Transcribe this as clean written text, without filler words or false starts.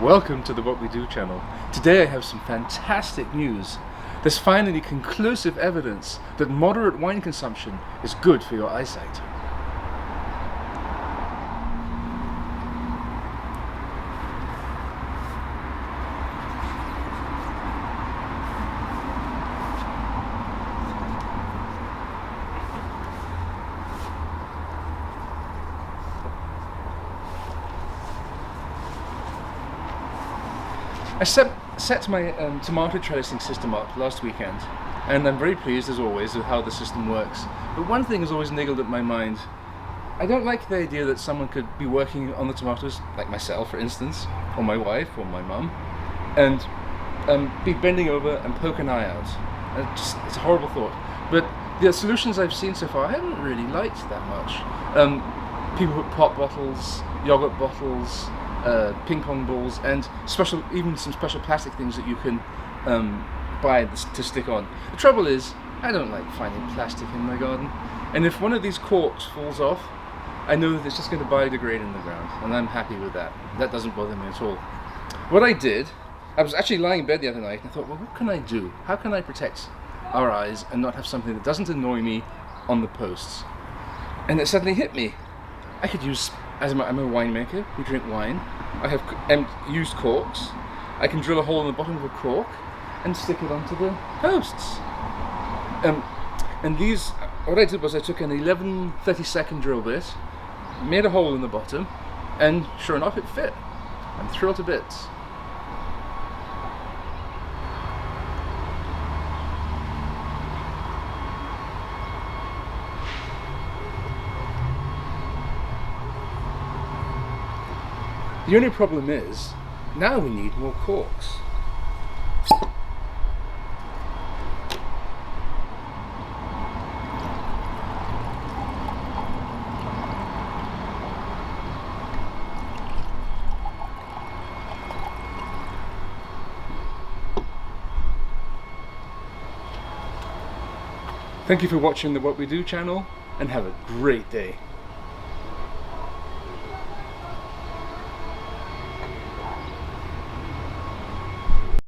Welcome to the What We Do channel. Today I have some fantastic news. There's finally conclusive evidence that moderate wine consumption is good for your eyesight. I set my tomato trellising system up last weekend, and I'm very pleased as always with how the system works. But one thing has always niggled at my mind. I don't like the idea that someone could be working on the tomatoes, like myself for instance, or my wife, or my mum, and be bending over and poke an eye out. It's a horrible thought. But the solutions I've seen so far I haven't really liked that much. People put pop bottles, yogurt bottles, ping pong balls, and even some special plastic things that you can buy to stick on. The trouble is, I don't like finding plastic in my garden, and if one of these corks falls off, I know that it's just going to biodegrade in the ground, and I'm happy with that. That doesn't bother me at all. What I did, I was actually lying in bed the other night, and I thought, well, what can I do? How can I protect our eyes and not have something that doesn't annoy me on the posts? And it suddenly hit me. I could use, I'm a winemaker, we drink wine. I have used corks. I can drill a hole in the bottom of a cork and stick it onto the posts. And these, what I did was I took an 11/32 drill bit, made a hole in the bottom, and sure enough it fit. I'm thrilled to bits. The only problem is, now we need more corks. Thank you for watching the What We Do channel, and have a great day.